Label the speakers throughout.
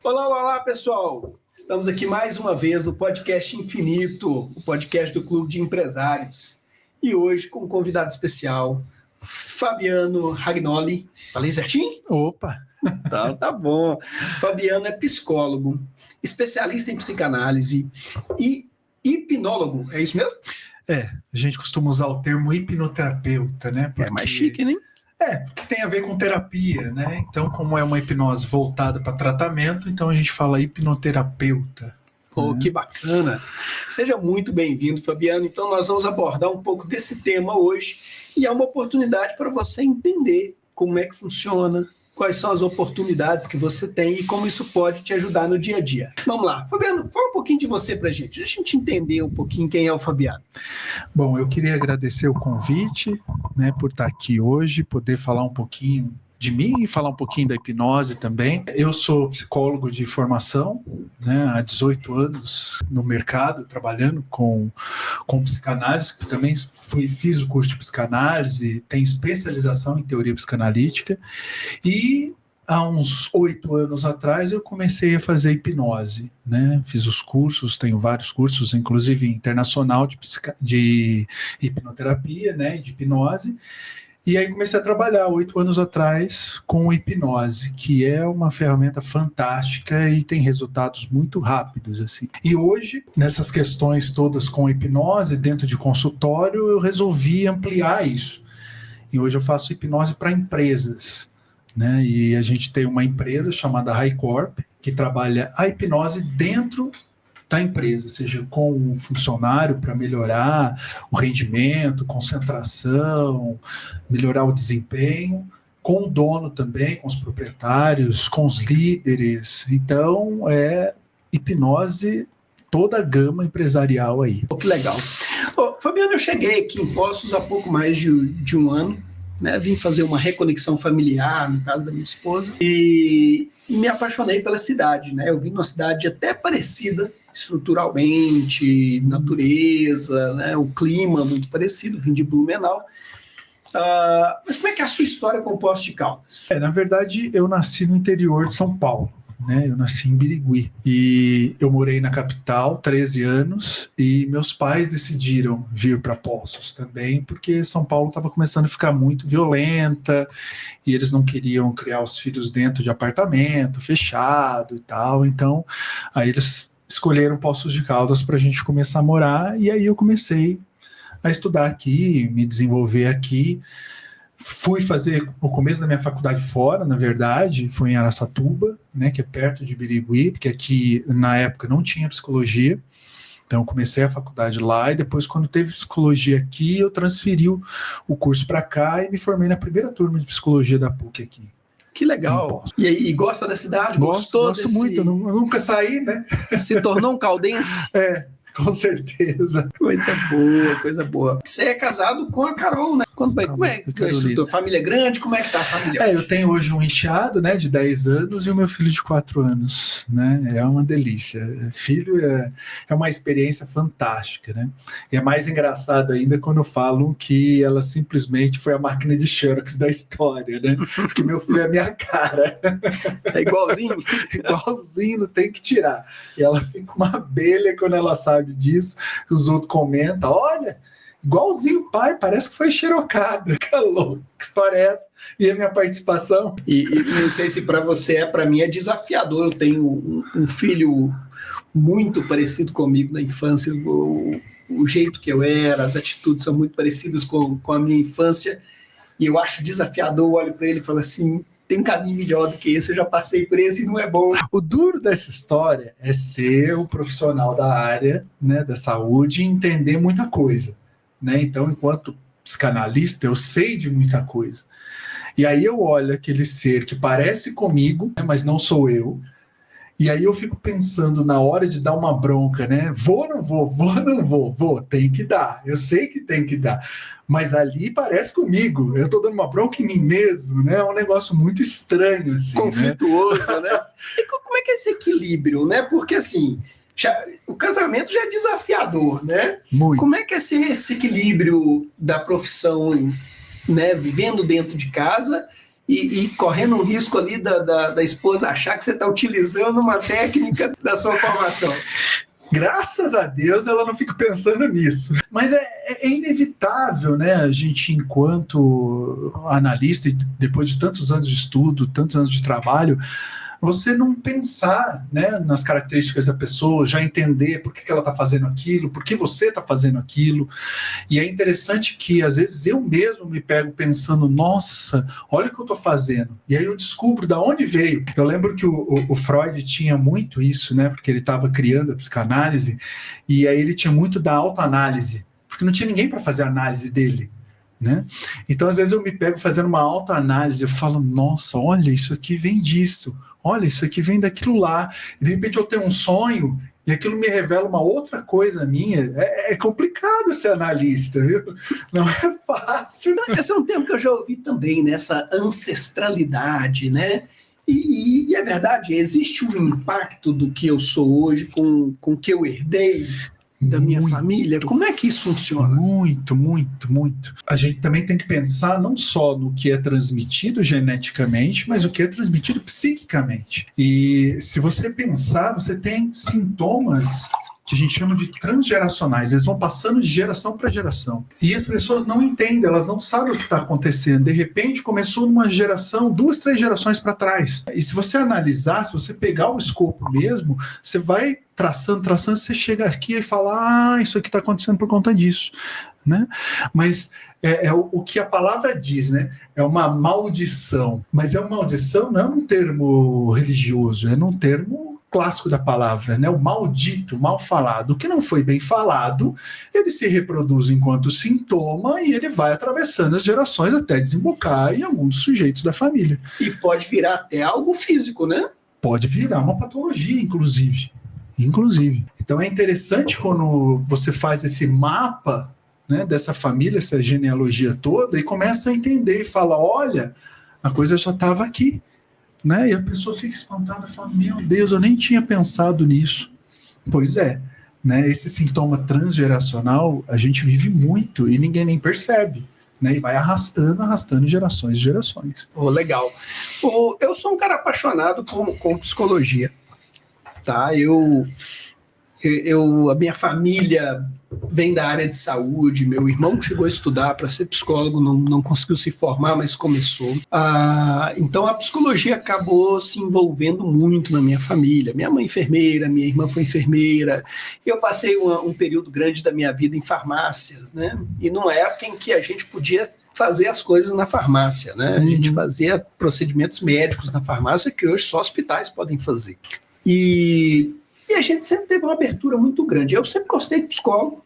Speaker 1: Olá, olá, pessoal! Estamos aqui mais uma vez no Podcast Infinito, o podcast do Clube de Empresários. E hoje com um convidado especial, Fabiano Ragnoli. Falei certinho?
Speaker 2: Opa!
Speaker 1: Então, tá bom. Fabiano é psicólogo, especialista em psicanálise e hipnólogo, é isso mesmo?
Speaker 2: A gente costuma usar o termo hipnoterapeuta, né?
Speaker 1: Porque... É mais chique, né?
Speaker 2: Porque tem a ver com terapia, né? Então, como é uma hipnose voltada para tratamento, então a gente fala hipnoterapeuta.
Speaker 1: Oh, que bacana! Seja muito bem-vindo, Fabiano. Então, nós vamos abordar um pouco desse tema hoje e é uma oportunidade para você entender como é que funciona, quais são as oportunidades que você tem e como isso pode te ajudar no dia a dia. Vamos lá. Fabiano, fala um pouquinho de você para a gente entender um pouquinho quem é o Fabiano.
Speaker 2: Bom, eu queria agradecer o convite, né, por estar aqui hoje, poder falar um pouquinho de mim e falar um pouquinho da hipnose também. Eu sou psicólogo de formação, né, há 18 anos no mercado, trabalhando com psicanálise, que também fiz o curso de psicanálise, tenho especialização em teoria psicanalítica, e há uns 8 anos atrás eu comecei a fazer hipnose, né? Fiz os cursos, tenho vários cursos, inclusive internacional de hipnoterapia, né, de hipnose. E aí comecei a trabalhar 8 anos atrás com hipnose, que é uma ferramenta fantástica e tem resultados muito rápidos, assim. E hoje, nessas questões todas com hipnose, dentro de consultório, eu resolvi ampliar isso. E hoje eu faço hipnose para empresas, né? E a gente tem uma empresa chamada HighCorp, que trabalha a hipnose dentro da empresa, seja com o funcionário para melhorar o rendimento, concentração, melhorar o desempenho, com o dono também, com os proprietários, com os líderes. Então, é hipnose toda a gama empresarial aí.
Speaker 1: Que legal. Fabiano, eu cheguei aqui em Poços há pouco mais de um ano, né? Vim fazer uma reconexão familiar, no caso da minha esposa, e me apaixonei pela cidade, né? Eu vim numa cidade até parecida, estruturalmente, natureza, né? O clima muito parecido, vim de Blumenau. Mas como é que é a sua história com Poços de Caldas?
Speaker 2: Na verdade, eu nasci no interior de São Paulo, né? Eu nasci em Birigui e eu morei na capital 13 anos e meus pais decidiram vir para Poços também porque São Paulo estava começando a ficar muito violenta e eles não queriam criar os filhos dentro de apartamento fechado e tal, então aí eles escolheram Poços de Caldas para a gente começar a morar e aí eu comecei a estudar aqui, me desenvolver aqui. Fui fazer o começo da minha faculdade fora, na verdade, foi em Araçatuba, né, que é perto de Birigui, porque aqui na época não tinha psicologia, então eu comecei a faculdade lá e depois quando teve psicologia aqui, eu transferi o curso para cá e me formei na primeira turma de psicologia da PUC aqui.
Speaker 1: Que legal. E aí, gosta da cidade?
Speaker 2: Gosto muito, eu nunca saí, né?
Speaker 1: Se tornou um caldense?
Speaker 2: Com certeza.
Speaker 1: Coisa boa, coisa boa. Você é casado com a Carol, né? Como é que é a família grande? Como é que tá a família?
Speaker 2: Eu tenho hoje um enteado, né, de 10 anos e o meu filho de 4 anos, né? É uma delícia. Filho é uma experiência fantástica, né? E é mais engraçado ainda quando falam que ela simplesmente foi a máquina de Xerox da história, né? Porque meu filho é a minha cara.
Speaker 1: É igualzinho?
Speaker 2: Igualzinho, não tem que tirar. E ela fica uma abelha quando ela sabe disso, os outros comentam, olha, igualzinho o pai, parece que foi xerocado. Que louco, que história é essa? E a minha participação?
Speaker 1: E não sei se para você para mim é desafiador. Eu tenho um filho muito parecido comigo na infância, o jeito que eu era, as atitudes são muito parecidas com a minha infância, e eu acho desafiador. Eu olho para ele e falo assim, tem um caminho melhor do que esse, eu já passei por esse e não é bom.
Speaker 2: O duro dessa história é ser um profissional da área, né, da saúde e entender muita coisa, né? Então, enquanto psicanalista, eu sei de muita coisa. E aí eu olho aquele ser que parece comigo, né, mas não sou eu, e aí eu fico pensando na hora de dar uma bronca, né? Vou ou não vou? Vou ou não vou? Vou, tem que dar. Eu sei que tem que dar. Mas ali parece comigo. Eu tô dando uma bronca em mim mesmo, né? É um negócio muito estranho, assim.
Speaker 1: Conflituoso, né? E como é que é esse equilíbrio, né? Porque, assim, o casamento já é desafiador, né?
Speaker 2: Muito.
Speaker 1: Como é que é esse equilíbrio da profissão, né? Vivendo dentro de casa e correndo um risco ali da esposa achar que você está utilizando uma técnica da sua formação.
Speaker 2: Graças a Deus ela não fica pensando nisso. Mas é inevitável, né? A gente, enquanto analista, e depois de tantos anos de estudo, tantos anos de trabalho, você não pensar, né, nas características da pessoa, já entender por que ela está fazendo aquilo, por que você está fazendo aquilo. E é interessante que, às vezes, eu mesmo me pego pensando, nossa, olha o que eu estou fazendo. E aí eu descubro de onde veio. Eu lembro que o Freud tinha muito isso, né, porque ele estava criando a psicanálise, e aí ele tinha muito da autoanálise, porque não tinha ninguém para fazer a análise dele. Né? Então, às vezes, eu me pego fazendo uma autoanálise, eu falo, nossa, olha, isso aqui vem disso, olha, isso aqui vem daquilo lá, e de repente eu tenho um sonho, e aquilo me revela uma outra coisa minha. É complicado ser analista, viu? Não é fácil.
Speaker 1: Esse é um termo que eu já ouvi também, nessa ancestralidade, né? E é verdade, existe um impacto do que eu sou hoje com o que eu herdei da minha família? Como é que isso funciona?
Speaker 2: Muito, muito, muito. A gente também tem que pensar não só no que é transmitido geneticamente, mas o que é transmitido psiquicamente. E se você pensar, você tem sintomas que a gente chama de transgeracionais, eles vão passando de geração para geração. E as pessoas não entendem, elas não sabem o que está acontecendo. De repente, começou numa geração, 2, 3 gerações para trás. E se você analisar, se você pegar o escopo mesmo, você vai traçando, você chega aqui e fala, isso aqui está acontecendo por conta disso. Né? Mas é o que a palavra diz, né? É uma maldição. Mas é uma maldição, não é um termo religioso, é num termo clássico da palavra, né? O maldito, mal falado. O que não foi bem falado, ele se reproduz enquanto sintoma e ele vai atravessando as gerações até desembocar em algum dos sujeitos da família.
Speaker 1: E pode virar até algo físico, né?
Speaker 2: Pode virar uma patologia, inclusive. Então é interessante quando você faz esse mapa, né, dessa família, essa genealogia toda, e começa a entender e fala, olha, a coisa já estava aqui. Né? E a pessoa fica espantada e fala, meu Deus, eu nem tinha pensado nisso. Pois é, né? Esse sintoma transgeracional a gente vive muito e ninguém nem percebe, né? E vai arrastando gerações e gerações.
Speaker 1: Legal. Eu sou um cara apaixonado com psicologia, tá? A minha família vem da área de saúde, meu irmão chegou a estudar para ser psicólogo, não conseguiu se formar, mas começou. Então a psicologia acabou se envolvendo muito na minha família. Minha mãe enfermeira, minha irmã foi enfermeira, e eu passei um período grande da minha vida em farmácias, né? E numa época em que a gente podia fazer as coisas na farmácia, né? A gente fazia procedimentos médicos na farmácia que hoje só hospitais podem fazer. E a gente sempre teve uma abertura muito grande. Eu sempre gostei de psicólogo,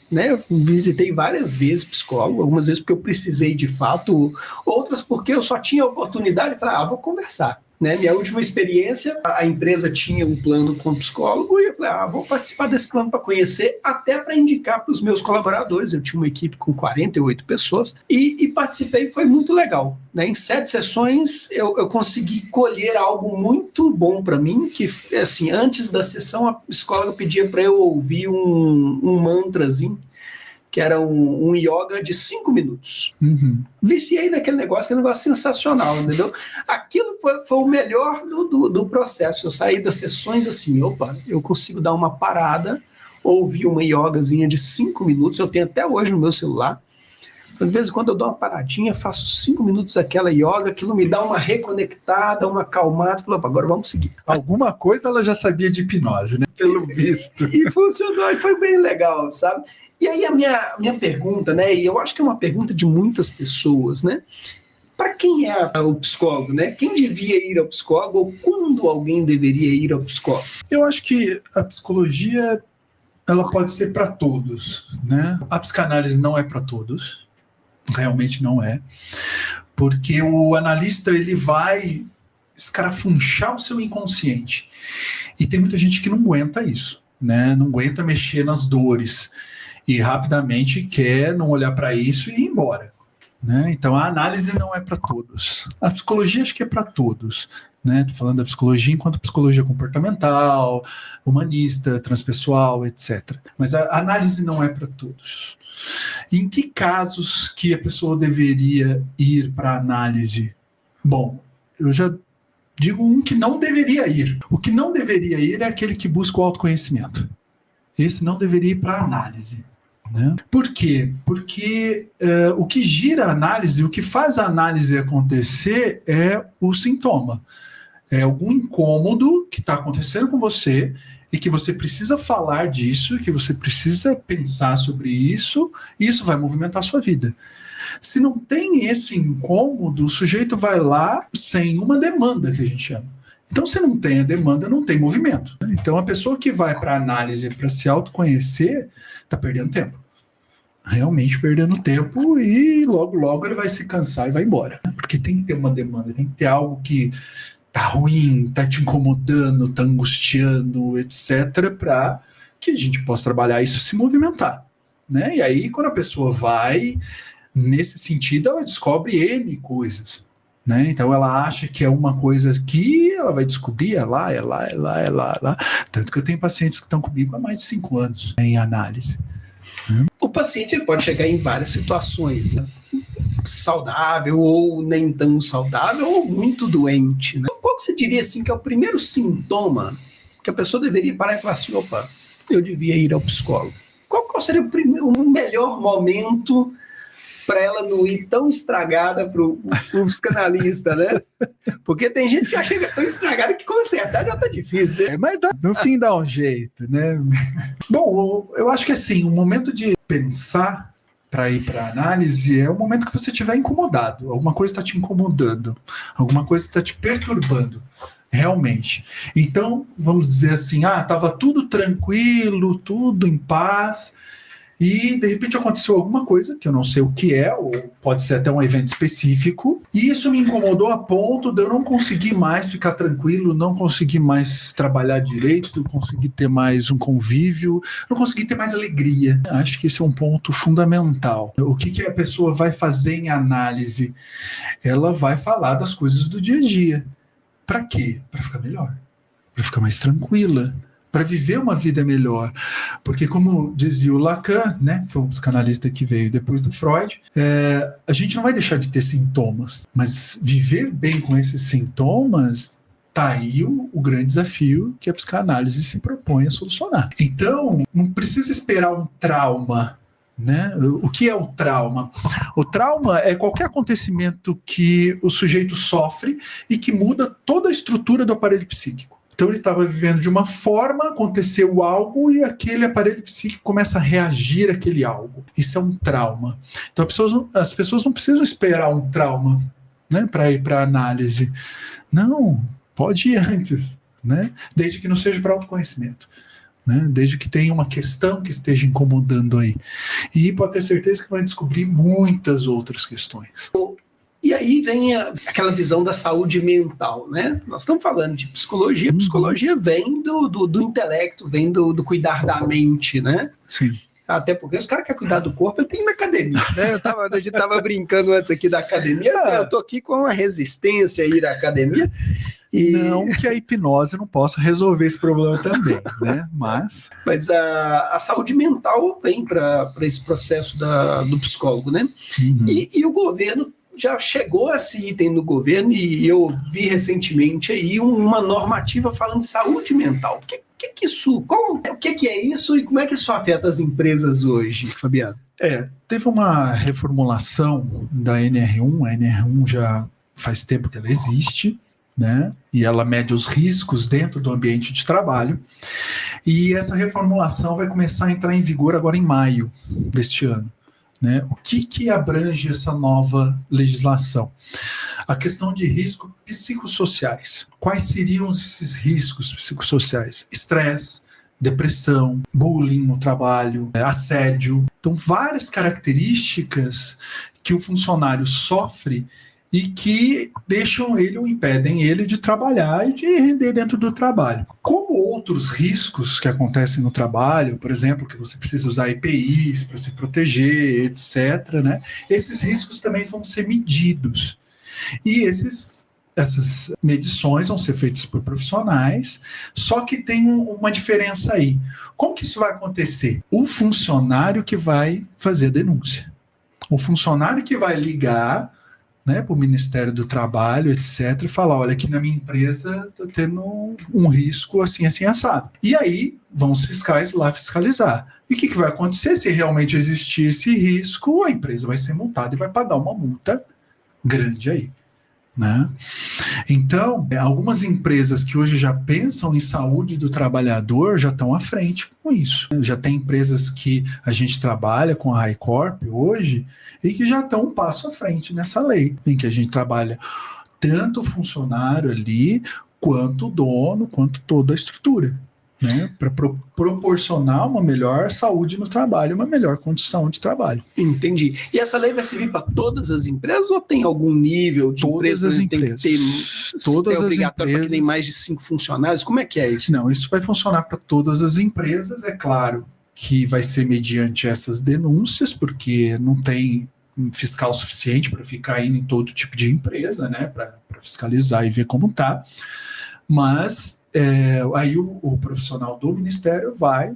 Speaker 1: né? Eu visitei várias vezes psicólogo, algumas vezes porque eu precisei de fato, outras porque eu só tinha a oportunidade de falar, vou conversar. Né? Minha última experiência, a empresa tinha um plano com psicólogo e eu falei, vou participar desse plano para conhecer, até para indicar para os meus colaboradores. Eu tinha uma equipe com 48 pessoas e participei, foi muito legal. Né? Em 7 sessões eu consegui colher algo muito bom para mim, que assim, antes da sessão a psicóloga pedia para eu ouvir um mantrazinho, que era um yoga de 5 minutos. Viciei naquele negócio, que é um negócio sensacional, entendeu? Aquilo foi o melhor do processo. Eu saí das sessões assim, eu consigo dar uma parada, ouvir uma yogazinha de 5 minutos, eu tenho até hoje no meu celular. Então, de vez em quando eu dou uma paradinha, faço 5 minutos daquela yoga, aquilo me dá uma reconectada, uma acalmada, falou, agora vamos seguir.
Speaker 2: Alguma coisa ela já sabia de hipnose, né? Pelo visto.
Speaker 1: E funcionou, e foi bem legal, sabe? E aí a minha pergunta, né, e eu acho que é uma pergunta de muitas pessoas, né, para quem é o psicólogo, né, quem devia ir ao psicólogo ou quando alguém deveria ir ao psicólogo?
Speaker 2: Eu acho que a psicologia, ela pode ser para todos, né? A psicanálise não é para todos, realmente não é, porque o analista, ele vai escarafunchar o seu inconsciente, e tem muita gente que não aguenta isso, né, não aguenta mexer nas dores, e rapidamente quer não olhar para isso e ir embora. Né? Então a análise não é para todos. A psicologia acho que é para todos. Né? Tô falando da psicologia enquanto psicologia comportamental, humanista, transpessoal, etc. Mas a análise não é para todos. E em que casos que a pessoa deveria ir para a análise? Bom, eu já digo um que não deveria ir. O que não deveria ir é aquele que busca o autoconhecimento. Esse não deveria ir para análise. Né? Por quê? Porque o que gira a análise, o que faz a análise acontecer é o sintoma. É algum incômodo que está acontecendo com você e que você precisa falar disso, que você precisa pensar sobre isso, e isso vai movimentar a sua vida. Se não tem esse incômodo, o sujeito vai lá sem uma demanda, que a gente chama. Então, se não tem a demanda, não tem movimento. Então, a pessoa que vai para a análise para se autoconhecer está perdendo tempo. Realmente perdendo tempo, e logo, logo ele vai se cansar e vai embora. Porque tem que ter uma demanda, tem que ter algo que tá ruim, tá te incomodando, tá angustiando, etc., para que a gente possa trabalhar isso e se movimentar. Né? E aí, quando a pessoa vai nesse sentido, ela descobre N coisas. Né? Então ela acha que é uma coisa que ela vai descobrir, é lá. Tanto que eu tenho pacientes que estão comigo há mais de 5 anos em análise.
Speaker 1: O paciente ele pode chegar em várias situações, né? Saudável ou nem tão saudável ou muito doente. Né? Qual que você diria assim, que é o primeiro sintoma que a pessoa deveria parar e falar assim, opa, eu devia ir ao psicólogo? Qual seria o melhor momento para ela não ir tão estragada para o psicanalista, né? Porque tem gente que já chega tão estragada que consertar já tá difícil, né?
Speaker 2: Mas no fim dá um jeito, né? Bom, eu acho que assim, o momento de pensar para ir para análise é o momento que você estiver incomodado, alguma coisa está te incomodando, alguma coisa está te perturbando, realmente. Então, vamos dizer assim, estava tudo tranquilo, tudo em paz, e de repente aconteceu alguma coisa que eu não sei o que é, ou pode ser até um evento específico, e isso me incomodou a ponto de eu não conseguir mais ficar tranquilo, não conseguir mais trabalhar direito, não conseguir ter mais um convívio, não conseguir ter mais alegria. Acho que esse é um ponto fundamental. O que a pessoa vai fazer em análise? Ela vai falar das coisas do dia a dia. Para quê? Para ficar melhor, para ficar mais tranquila, para viver uma vida melhor. Porque, como dizia o Lacan, né, foi um psicanalista que veio depois do Freud, a gente não vai deixar de ter sintomas, mas viver bem com esses sintomas, tá aí o grande desafio que a psicanálise se propõe a solucionar. Então, não precisa esperar um trauma. Né? O que é o trauma? O trauma é qualquer acontecimento que o sujeito sofre e que muda toda a estrutura do aparelho psíquico. Então ele estava vivendo de uma forma, aconteceu algo e aquele aparelho psíquico começa a reagir àquele algo. Isso é um trauma. Então as pessoas não precisam esperar um trauma, né, para ir para a análise. Não, pode ir antes, né? Desde que não seja para autoconhecimento. Né? Desde que tenha uma questão que esteja incomodando aí. E pode ter certeza que vai descobrir muitas outras questões.
Speaker 1: E aí vem aquela visão da saúde mental, né? Nós estamos falando de psicologia. Psicologia vem do intelecto, vem do cuidar da mente, né?
Speaker 2: Sim.
Speaker 1: Até porque os caras querem cuidar do corpo, ele tem na academia, né? A gente estava brincando antes aqui da academia, eu tô aqui com uma resistência a ir à academia. E...
Speaker 2: Não que a hipnose não possa resolver esse problema também, né? Mas
Speaker 1: a saúde mental vem para esse processo do psicólogo, né?
Speaker 2: Uhum.
Speaker 1: E o governo já chegou a esse item no governo, e eu vi recentemente aí uma normativa falando de saúde mental. O que é isso e como é que isso afeta as empresas hoje, Fabiano?
Speaker 2: Teve uma reformulação da NR1, a NR1 já faz tempo que ela existe, né? E ela mede os riscos dentro do ambiente de trabalho, e essa reformulação vai começar a entrar em vigor agora em maio deste ano. Né? O que abrange essa nova legislação? A questão de riscos psicossociais. Quais seriam esses riscos psicossociais? Estresse, depressão, bullying no trabalho, assédio. Então, várias características que o funcionário sofre e que deixam ele ou impedem ele de trabalhar e de render dentro do trabalho. Como outros riscos que acontecem no trabalho, por exemplo, que você precisa usar EPIs para se proteger, etc., né? Esses riscos também vão ser medidos. E essas medições vão ser feitas por profissionais, só que tem uma diferença aí. Como que isso vai acontecer? O funcionário que vai fazer a denúncia. O funcionário que vai ligar, né, para o Ministério do Trabalho, etc., e falar, olha, aqui na minha empresa está tendo um risco assim, assim, assado. E aí vão os fiscais lá fiscalizar. E o que vai acontecer? Se realmente existir esse risco, a empresa vai ser multada e vai pagar uma multa grande aí, né? Então, algumas empresas que hoje já pensam em saúde do trabalhador já estão à frente com isso. Já tem empresas que a gente trabalha com a HiCorp hoje e que já estão um passo à frente nessa lei, em que a gente trabalha tanto o funcionário ali, quanto o dono, quanto toda a estrutura, né, para proporcionar uma melhor saúde no trabalho, uma melhor condição de trabalho.
Speaker 1: Entendi. E essa lei vai servir para todas as empresas ou tem algum nível de
Speaker 2: todas
Speaker 1: empresa?
Speaker 2: As empresas.
Speaker 1: Tem que ter,
Speaker 2: todas
Speaker 1: é obrigatório
Speaker 2: as
Speaker 1: para quem tem mais de 5 funcionários? Como é que é isso?
Speaker 2: Não, isso vai funcionar para todas as empresas, é claro que vai ser mediante essas denúncias, porque não tem fiscal suficiente para ficar indo em todo tipo de empresa, né, para fiscalizar e ver como está. Mas aí o profissional do Ministério vai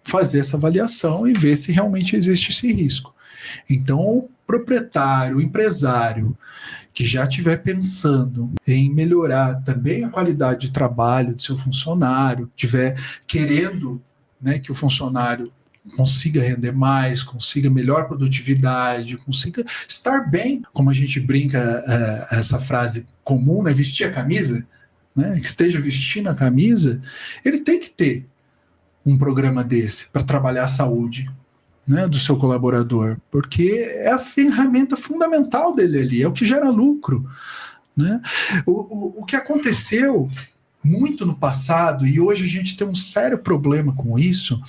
Speaker 2: fazer essa avaliação e ver se realmente existe esse risco. Então, o proprietário, o empresário que já estiver pensando em melhorar também a qualidade de trabalho do seu funcionário, estiver querendo, né, que o funcionário consiga render mais, consiga melhor produtividade, consiga estar bem, como a gente brinca, essa frase comum, né, vestir a camisa, né, que esteja vestindo a camisa, ele tem que ter um programa desse para trabalhar a saúde, né, do seu colaborador, porque é a ferramenta fundamental dele ali, é o que gera lucro, né? O que aconteceu muito no passado, e hoje a gente tem um sério problema com isso,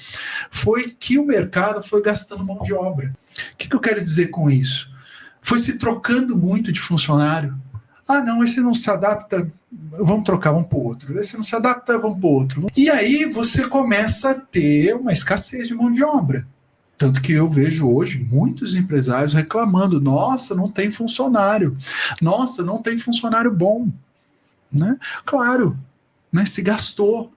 Speaker 2: foi que o mercado foi gastando mão de obra. O que eu quero dizer com isso? Foi se trocando muito de funcionário. Ah, não, esse não se adapta, vamos trocar, vamos para o outro. Esse não se adapta, vamos para o outro. E aí você começa a ter uma escassez de mão de obra. Tanto que eu vejo hoje muitos empresários reclamando, nossa, não tem funcionário. Nossa, não tem funcionário bom. Né? Claro, né, se gastou.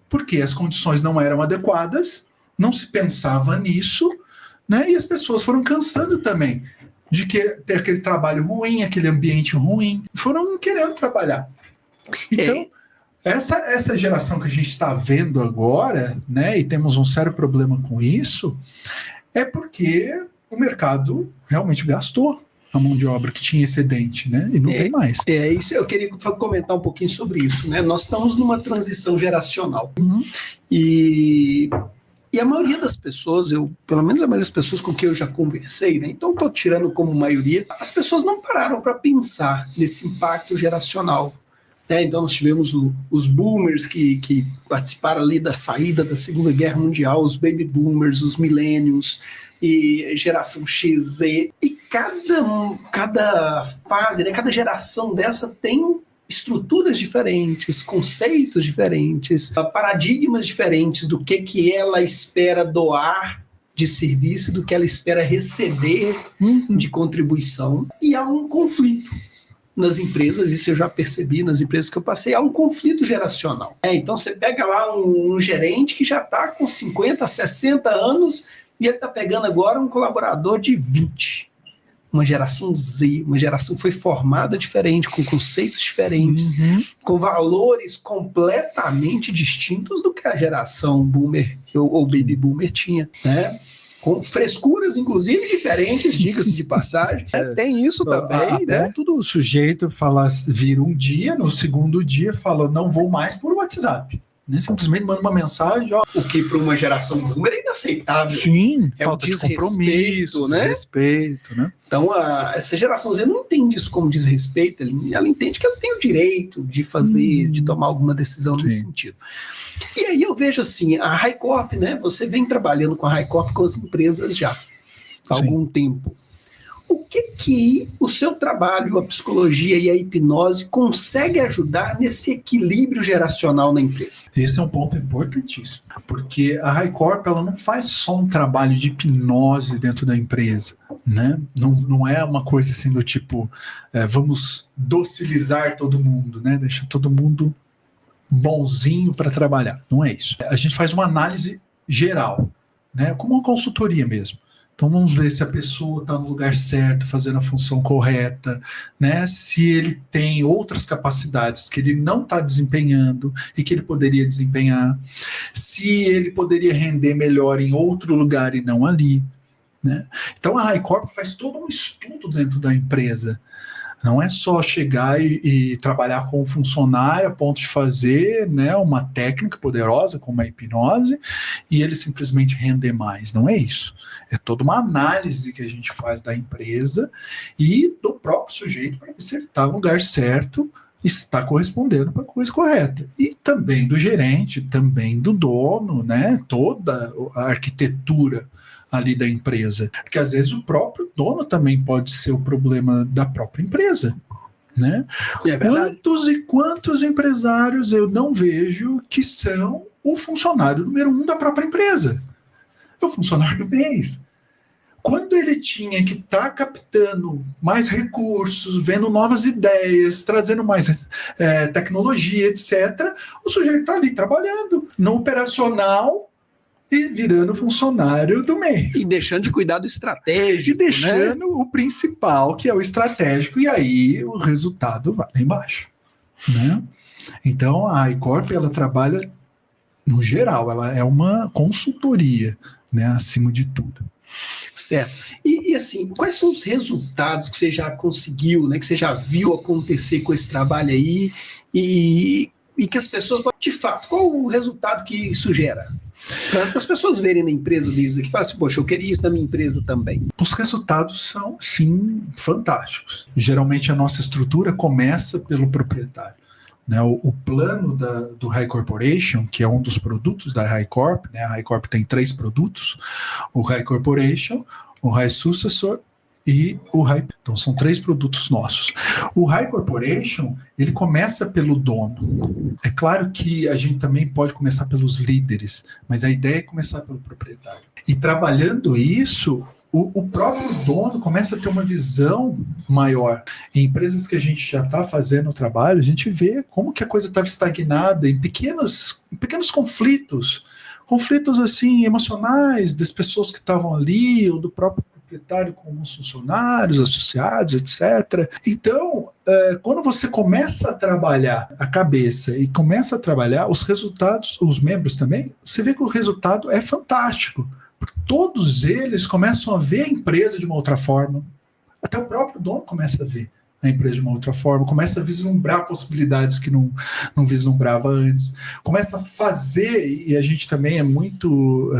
Speaker 2: Porque as condições não eram adequadas, não se pensava nisso, né, e as pessoas foram cansando também de ter aquele trabalho ruim, aquele ambiente ruim, foram querendo trabalhar. Então, essa geração que a gente está vendo agora, né, e temos um sério problema com isso, é porque o mercado realmente gastou a mão de obra que tinha excedente, né, e não tem mais.
Speaker 1: Isso eu queria comentar um pouquinho sobre isso, né? Nós estamos numa transição geracional. E a maioria das pessoas, pelo menos a maioria das pessoas com quem eu já conversei, né? Então estou tirando como maioria, as pessoas não pararam para pensar nesse impacto geracional. Então nós tivemos os boomers que participaram ali da saída da Segunda Guerra Mundial, os baby boomers, os millennials e geração X, Z, e cada fase, né, cada geração dessa tem estruturas diferentes, conceitos diferentes, paradigmas diferentes do que ela espera doar de serviço, do que ela espera receber de contribuição, e há um conflito nas empresas, isso eu já percebi nas empresas que eu passei, há um conflito geracional. Então você pega lá um gerente que já está com 50, 60 anos e ele está pegando agora um colaborador de 20. Uma geração Z, uma geração que foi formada diferente, com conceitos diferentes, com valores completamente distintos do que a geração boomer ou baby boomer tinha, né? Com frescuras, inclusive, diferentes, diga-se de passagem. Tem isso também, né?
Speaker 2: Todo sujeito vira um dia, no segundo dia fala, não vou mais por WhatsApp. Né? Simplesmente manda uma mensagem.
Speaker 1: O que para uma geração boomer é inaceitável.
Speaker 2: Sim,
Speaker 1: falta de compromisso, né?
Speaker 2: Desrespeito, né?
Speaker 1: Então, essa geração Z não entende isso como desrespeito, ela entende que ela tem o direito de fazer, de tomar alguma decisão nesse sentido. E aí eu vejo assim, a HiCorp, né? Você vem trabalhando com a HiCorp com as empresas já há algum tempo. O que o seu trabalho, a psicologia e a hipnose consegue ajudar nesse equilíbrio geracional na empresa?
Speaker 2: Esse é um ponto importantíssimo, porque a HiCorp ela não faz só um trabalho de hipnose dentro da empresa, né? Não é uma coisa assim do tipo, vamos docilizar todo mundo, né? Deixar todo mundo bonzinho para trabalhar. Não é isso. A gente faz uma análise geral, né? Como uma consultoria mesmo. Então vamos ver se a pessoa está no lugar certo, fazendo a função correta, né? Se ele tem outras capacidades que ele não está desempenhando e que ele poderia desempenhar, se ele poderia render melhor em outro lugar e não ali, né? Então a Highcorp faz todo um estudo dentro da empresa. Não é só chegar e trabalhar com o funcionário a ponto de fazer, né, uma técnica poderosa como a hipnose e ele simplesmente render mais. Não é isso. É toda uma análise que a gente faz da empresa e do próprio sujeito para ver se ele está no lugar certo e se está correspondendo para a coisa correta. E também do gerente, também do dono, né, toda a arquitetura ali da empresa, porque às vezes o próprio dono também pode ser o problema da própria empresa, né? Quantos e quantos empresários eu não vejo que são o funcionário número 1 da própria empresa, é o funcionário do mês. Quando ele tinha que estar captando mais recursos, vendo novas ideias, trazendo mais tecnologia, etc., o sujeito está ali trabalhando no operacional e virando funcionário do mês.
Speaker 1: E deixando de cuidar do estratégico.
Speaker 2: E deixando, né, o principal, que é o estratégico, e aí o resultado vai lá embaixo. Né? Então, a Highcorp, ela trabalha, no geral, ela é uma consultoria, né, acima de tudo.
Speaker 1: Certo. E assim, quais são os resultados que você já conseguiu, né, que você já viu acontecer com esse trabalho aí, e que as pessoas, de fato, qual o resultado que isso gera? Para as pessoas verem na empresa deles aqui, falam assim, poxa, eu queria isso na minha empresa também.
Speaker 2: Os resultados são, sim, fantásticos. Geralmente a nossa estrutura começa pelo proprietário. Né? O plano do High Corporation, que é um dos produtos da Highcorp, né? A Highcorp tem 3 produtos, o High Corporation, o High Successor e o High. Então são 3 produtos nossos. O High Corporation, ele começa pelo dono. É claro que a gente também pode começar pelos líderes, mas a ideia é começar pelo proprietário. E trabalhando isso, o próprio dono começa a ter uma visão maior. Em empresas que a gente já está fazendo o trabalho, a gente vê como que a coisa estava estagnada em pequenos conflitos assim emocionais das pessoas que estavam ali, ou do próprio proprietário com os funcionários, associados, etc. Então, quando você começa a trabalhar a cabeça e começa a trabalhar os resultados, os membros também, você vê que o resultado é fantástico. Porque todos eles começam a ver a empresa de uma outra forma. Até o próprio dono começa a ver a empresa de uma outra forma, começa a vislumbrar possibilidades que não vislumbrava antes, começa a fazer, e a gente também é muito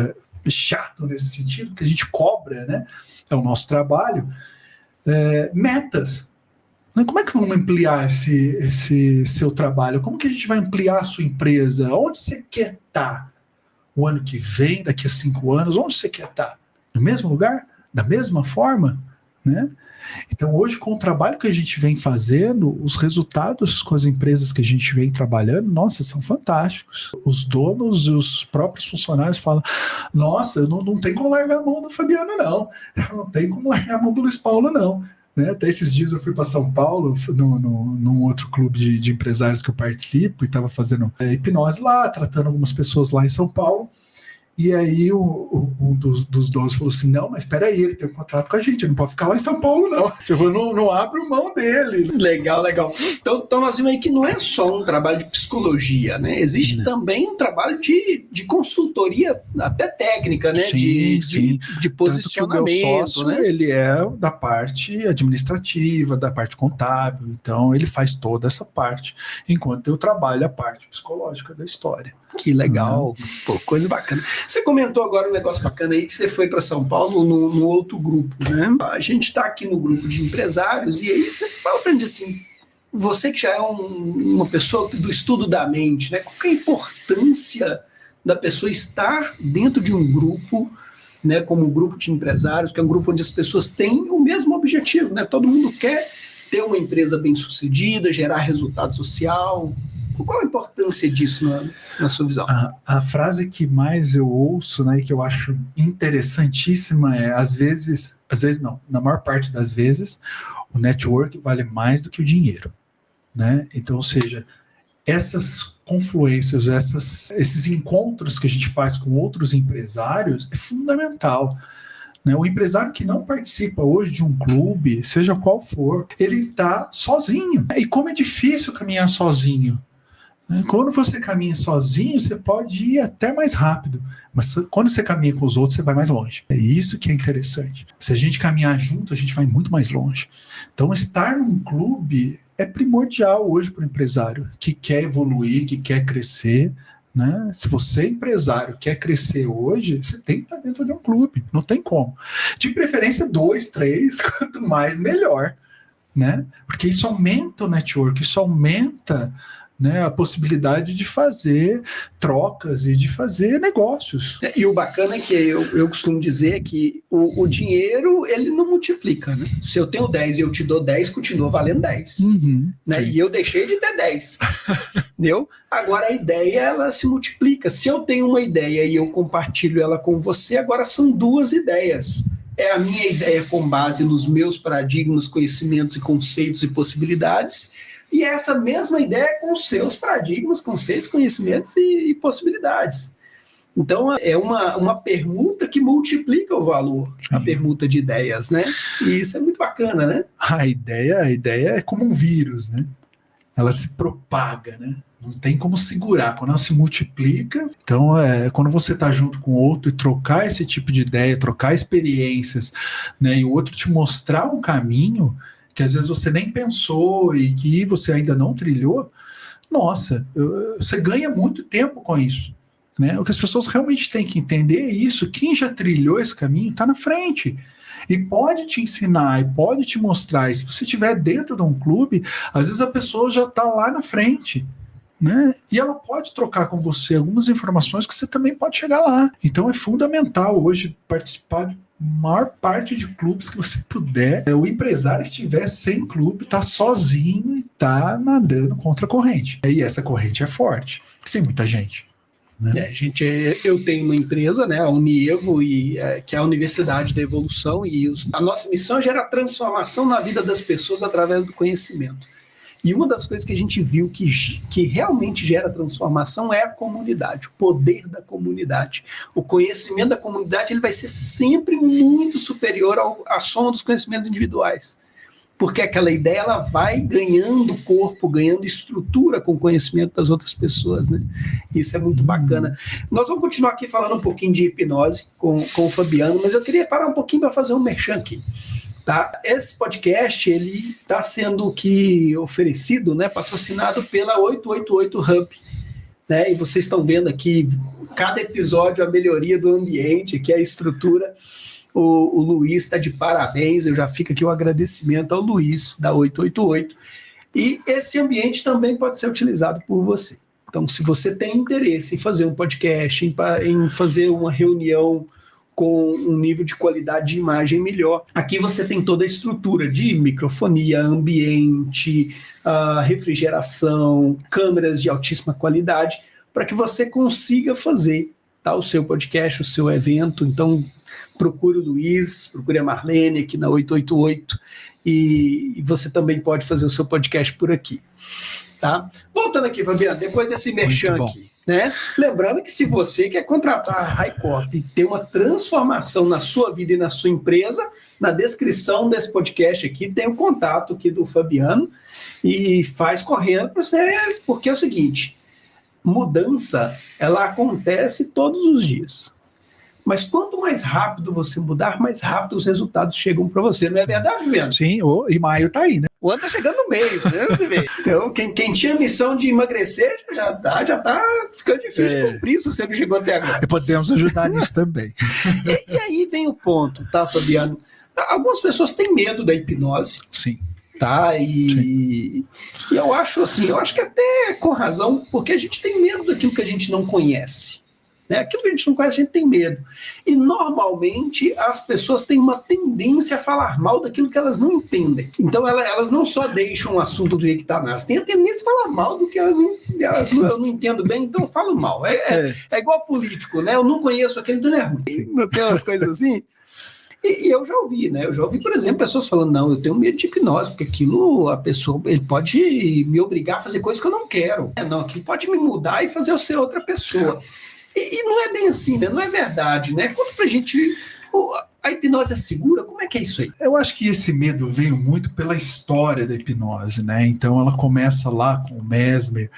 Speaker 2: chato nesse sentido, porque a gente cobra, né? É o nosso trabalho, metas. Como é que vamos ampliar esse seu trabalho? Como que a gente vai ampliar a sua empresa? Onde você quer estar? O ano que vem, daqui a 5 anos, onde você quer estar? No mesmo lugar? Da mesma forma? Né? Então, hoje, com o trabalho que a gente vem fazendo, os resultados com as empresas que a gente vem trabalhando, nossa, são fantásticos. Os donos e os próprios funcionários falam, nossa, não tem como largar a mão do Fabiano, não tem como largar a mão do Luiz Paulo, não. Né? Até esses dias eu fui para São Paulo, num outro clube de empresários que eu participo, e estava fazendo hipnose lá, tratando algumas pessoas lá em São Paulo. E aí um dos donos falou assim, não, mas espera aí, ele tem um contrato com a gente, ele não pode ficar lá em São Paulo, não. Eu não abro mão dele.
Speaker 1: Legal. Então nós vimos aí que não é só um trabalho de psicologia, né? Existe também um trabalho de consultoria, até técnica, né?
Speaker 2: Sim.
Speaker 1: De posicionamento.
Speaker 2: Tanto que o meu sócio, né? Ele é da parte administrativa, da parte contábil, então ele faz toda essa parte, enquanto eu trabalho a parte psicológica da história.
Speaker 1: Que legal, pô, coisa bacana. Você comentou agora um negócio bacana aí, que você foi para São Paulo no outro grupo, né? A gente está aqui no grupo de empresários, e aí você fala pra gente assim, você que já é uma pessoa do estudo da mente, né? Qual que é a importância da pessoa estar dentro de um grupo, né? Como um grupo de empresários, que é um grupo onde as pessoas têm o mesmo objetivo, né? Todo mundo quer ter uma empresa bem-sucedida, gerar resultado social. Qual a importância disso na sua visão?
Speaker 2: A frase que mais eu ouço, né, e que eu acho interessantíssima é, às vezes não, na maior parte das vezes, o network vale mais do que o dinheiro. Né? Então, ou seja, essas confluências, esses encontros que a gente faz com outros empresários é fundamental. né? O empresário que não participa hoje de um clube, seja qual for, ele está sozinho. E como é difícil caminhar sozinho. Quando você caminha sozinho, você pode ir até mais rápido, mas quando você caminha com os outros, você vai mais longe. É isso que é interessante. Se a gente caminhar junto, a gente vai muito mais longe. Então, estar num clube é primordial hoje para o empresário que quer evoluir, que quer crescer, né? Se você é empresário, quer crescer hoje, você tem que estar dentro de um clube, não tem como. De preferência 2, 3, quanto mais melhor, né? Porque isso aumenta o network, isso aumenta, né, a possibilidade de fazer trocas e de fazer negócios.
Speaker 1: E o bacana é que eu costumo dizer que o dinheiro, ele não multiplica, né? Se eu tenho 10 e eu te dou 10, continua valendo 10. Né? E eu deixei de ter 10. Entendeu? Agora a ideia, ela se multiplica. Se eu tenho uma ideia e eu compartilho ela com você, agora são 2 ideias. É a minha ideia com base nos meus paradigmas, conhecimentos e conceitos e possibilidades, e essa mesma ideia com os seus paradigmas, conceitos, conhecimentos e possibilidades. Então, é uma permuta que multiplica o valor, a permuta de ideias, né? E isso é muito bacana, né?
Speaker 2: A ideia é como um vírus, né? Ela se propaga, né? Não tem como segurar. Quando ela se multiplica, então, quando você está junto com o outro e trocar esse tipo de ideia, trocar experiências, né? E o outro te mostrar um caminho que às vezes você nem pensou e que você ainda não trilhou, nossa, você ganha muito tempo com isso. Né? O que as pessoas realmente têm que entender é isso. Quem já trilhou esse caminho está na frente. E pode te ensinar, e pode te mostrar. E se você estiver dentro de um clube, às vezes a pessoa já está lá na frente. Né? E ela pode trocar com você algumas informações que você também pode chegar lá. Então é fundamental hoje participar de maior parte de clubes que você puder. O empresário que estiver sem clube está sozinho e está nadando contra a corrente. E essa corrente é forte, tem muita gente. Né?
Speaker 1: Eu tenho uma empresa, né, a Unievo, que é a Universidade da Evolução, e a nossa missão é gerar transformação na vida das pessoas através do conhecimento. E uma das coisas que a gente viu que realmente gera transformação é a comunidade, o poder da comunidade. O conhecimento da comunidade, ele vai ser sempre muito superior à soma dos conhecimentos individuais. Porque aquela ideia, ela vai ganhando corpo, ganhando estrutura com o conhecimento das outras pessoas, né? Isso é muito bacana. Nós vamos continuar aqui falando um pouquinho de hipnose com o Fabiano, mas eu queria parar um pouquinho para fazer um merchan aqui. Tá? Esse podcast, ele está sendo oferecido, né, patrocinado pela 888 Hub, né? E vocês estão vendo aqui, cada episódio, a melhoria do ambiente, que é a estrutura. O Luiz está de parabéns, eu já fico aqui o agradecimento ao Luiz, da 888. E esse ambiente também pode ser utilizado por você. Então, se você tem interesse em fazer um podcast, em fazer uma reunião com um nível de qualidade de imagem melhor. Aqui você tem toda a estrutura de microfonia, ambiente, refrigeração, câmeras de altíssima qualidade, para que você consiga fazer, tá, o seu podcast, o seu evento. Então, procure o Luiz, procure a Marlene aqui na 888, e você também pode fazer o seu podcast por aqui. Tá? Voltando aqui, Fabiano, depois desse merchan aqui, né? Lembrando que se você quer contratar a Highcorp e ter uma transformação na sua vida e na sua empresa, na descrição desse podcast aqui tem o contato aqui do Fabiano, e faz correndo para você, porque é o seguinte, mudança, ela acontece todos os dias. Mas quanto mais rápido você mudar, mais rápido os resultados chegam para você. Não é verdade, Fabiano?
Speaker 2: Sim, e maio tá aí, né?
Speaker 1: O ano tá chegando no meio, né? Você vê. Então, quem tinha missão de emagrecer já tá ficando difícil de cumprir se você não chegou até agora.
Speaker 2: E podemos ajudar nisso também.
Speaker 1: E aí vem o ponto, tá, Fabiano? Algumas pessoas têm medo da hipnose.
Speaker 2: Sim.
Speaker 1: Tá? E eu acho assim, eu acho que até com razão, porque a gente tem medo daquilo que a gente não conhece. Né? Aquilo que a gente não conhece, a gente tem medo. E, normalmente, as pessoas têm uma tendência a falar mal daquilo que elas não entendem. Então, elas não só deixam o assunto do jeito que está, elas têm a tendência a falar mal do que eu não entendo bem, então eu falo mal. É igual político, né? Eu não conheço aquele do ruim. Não tem umas coisas assim? E eu já ouvi, né? Eu já ouvi, por exemplo, pessoas falando, não, eu tenho medo de hipnose, porque aquilo, ele pode me obrigar a fazer coisas que eu não quero. Não, aquilo pode me mudar e fazer eu ser outra pessoa. E não é bem assim, né? Não é verdade, né? Conta pra gente, A hipnose é segura? Como é que é isso aí?
Speaker 2: Eu acho que esse medo veio muito pela história da hipnose, né? Então ela começa lá com o Mesmer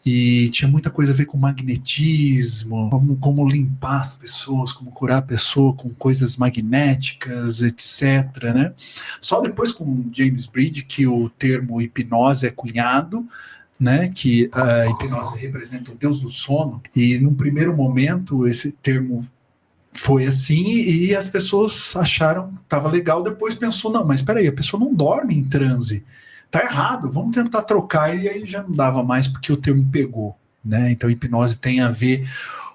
Speaker 2: e tinha muita coisa a ver com magnetismo, como limpar as pessoas, como curar a pessoa com coisas magnéticas, etc, né? Só depois com James Bridge que o termo hipnose é cunhado, né, que a hipnose representa o deus do sono, e num primeiro momento esse termo foi assim e as pessoas acharam que estava legal, depois pensou, não, mas espera aí, a pessoa não dorme em transe, tá errado, vamos tentar trocar, e aí já não dava mais porque o termo pegou, né? Então hipnose tem a ver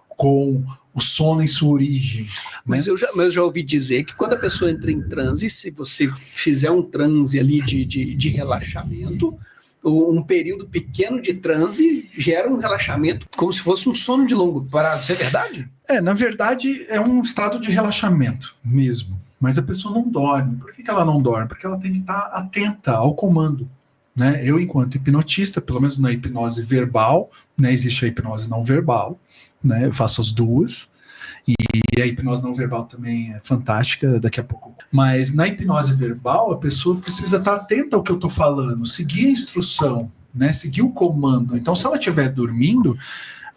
Speaker 2: com o sono em sua origem.
Speaker 1: Mas, né? eu já ouvi dizer que quando a pessoa entra em transe, se você fizer um transe ali de relaxamento, um período pequeno de transe gera um relaxamento como se fosse um sono de longo prazo. Isso é verdade?
Speaker 2: Na verdade é um estado de relaxamento mesmo, mas a pessoa não dorme. Por que ela não dorme? Porque ela tem que estar atenta ao comando, né? Eu, enquanto hipnotista, pelo menos na hipnose verbal, né, existe a hipnose não verbal, né, eu faço as duas, e a hipnose não verbal também é fantástica, daqui a pouco. Mas na hipnose verbal, a pessoa precisa estar atenta ao que eu estou falando, seguir a instrução, né, seguir o comando. Então, se ela estiver dormindo,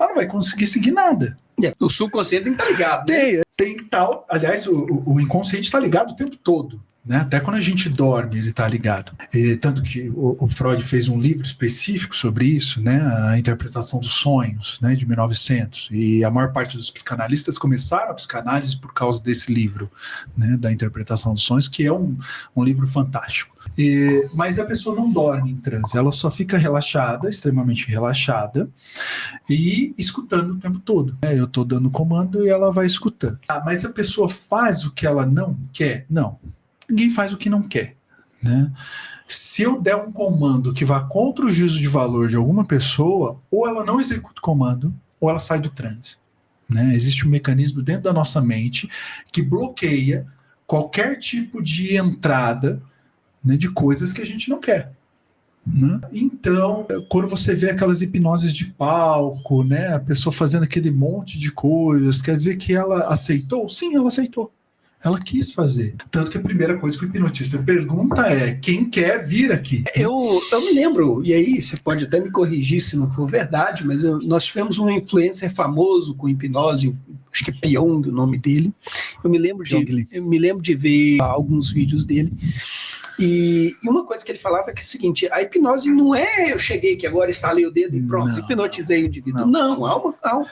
Speaker 2: ela não vai conseguir seguir nada.
Speaker 1: O subconsciente tem que estar ligado, né?
Speaker 2: Tem que estar, aliás, o inconsciente está ligado o tempo todo. Né? Até quando a gente dorme, ele está ligado. Tanto que o Freud fez um livro específico sobre isso, né? A interpretação dos sonhos, né? De 1900. E a maior parte dos psicanalistas começaram a psicanálise por causa desse livro, né? Da interpretação dos sonhos, que é um livro fantástico. Mas a pessoa não dorme em transe, ela só fica relaxada, extremamente relaxada, e escutando o tempo todo. Né? Eu estou dando comando e ela vai escutando. Mas a pessoa faz o que ela não quer? Não. Ninguém faz o que não quer, né? Se eu der um comando que vá contra o juízo de valor de alguma pessoa, ou ela não executa o comando, ou ela sai do transe, né? Existe um mecanismo dentro da nossa mente que bloqueia qualquer tipo de entrada, né, de coisas que a gente não quer. Né? Então, quando você vê aquelas hipnoses de palco, né, a pessoa fazendo aquele monte de coisas, quer dizer que ela aceitou? Sim, ela aceitou. Ela quis fazer. Tanto que a primeira coisa que o hipnotista pergunta é: quem quer vir aqui?
Speaker 1: Eu me lembro, e aí você pode até me corrigir se não for verdade, mas nós tivemos um influencer famoso com hipnose, acho que é Pyong o nome dele. Eu me lembro de ver alguns vídeos dele. E uma coisa que ele falava é que é o seguinte: a hipnose não é eu cheguei aqui agora, estalei o dedo e pronto, hipnotizei o indivíduo. Não, há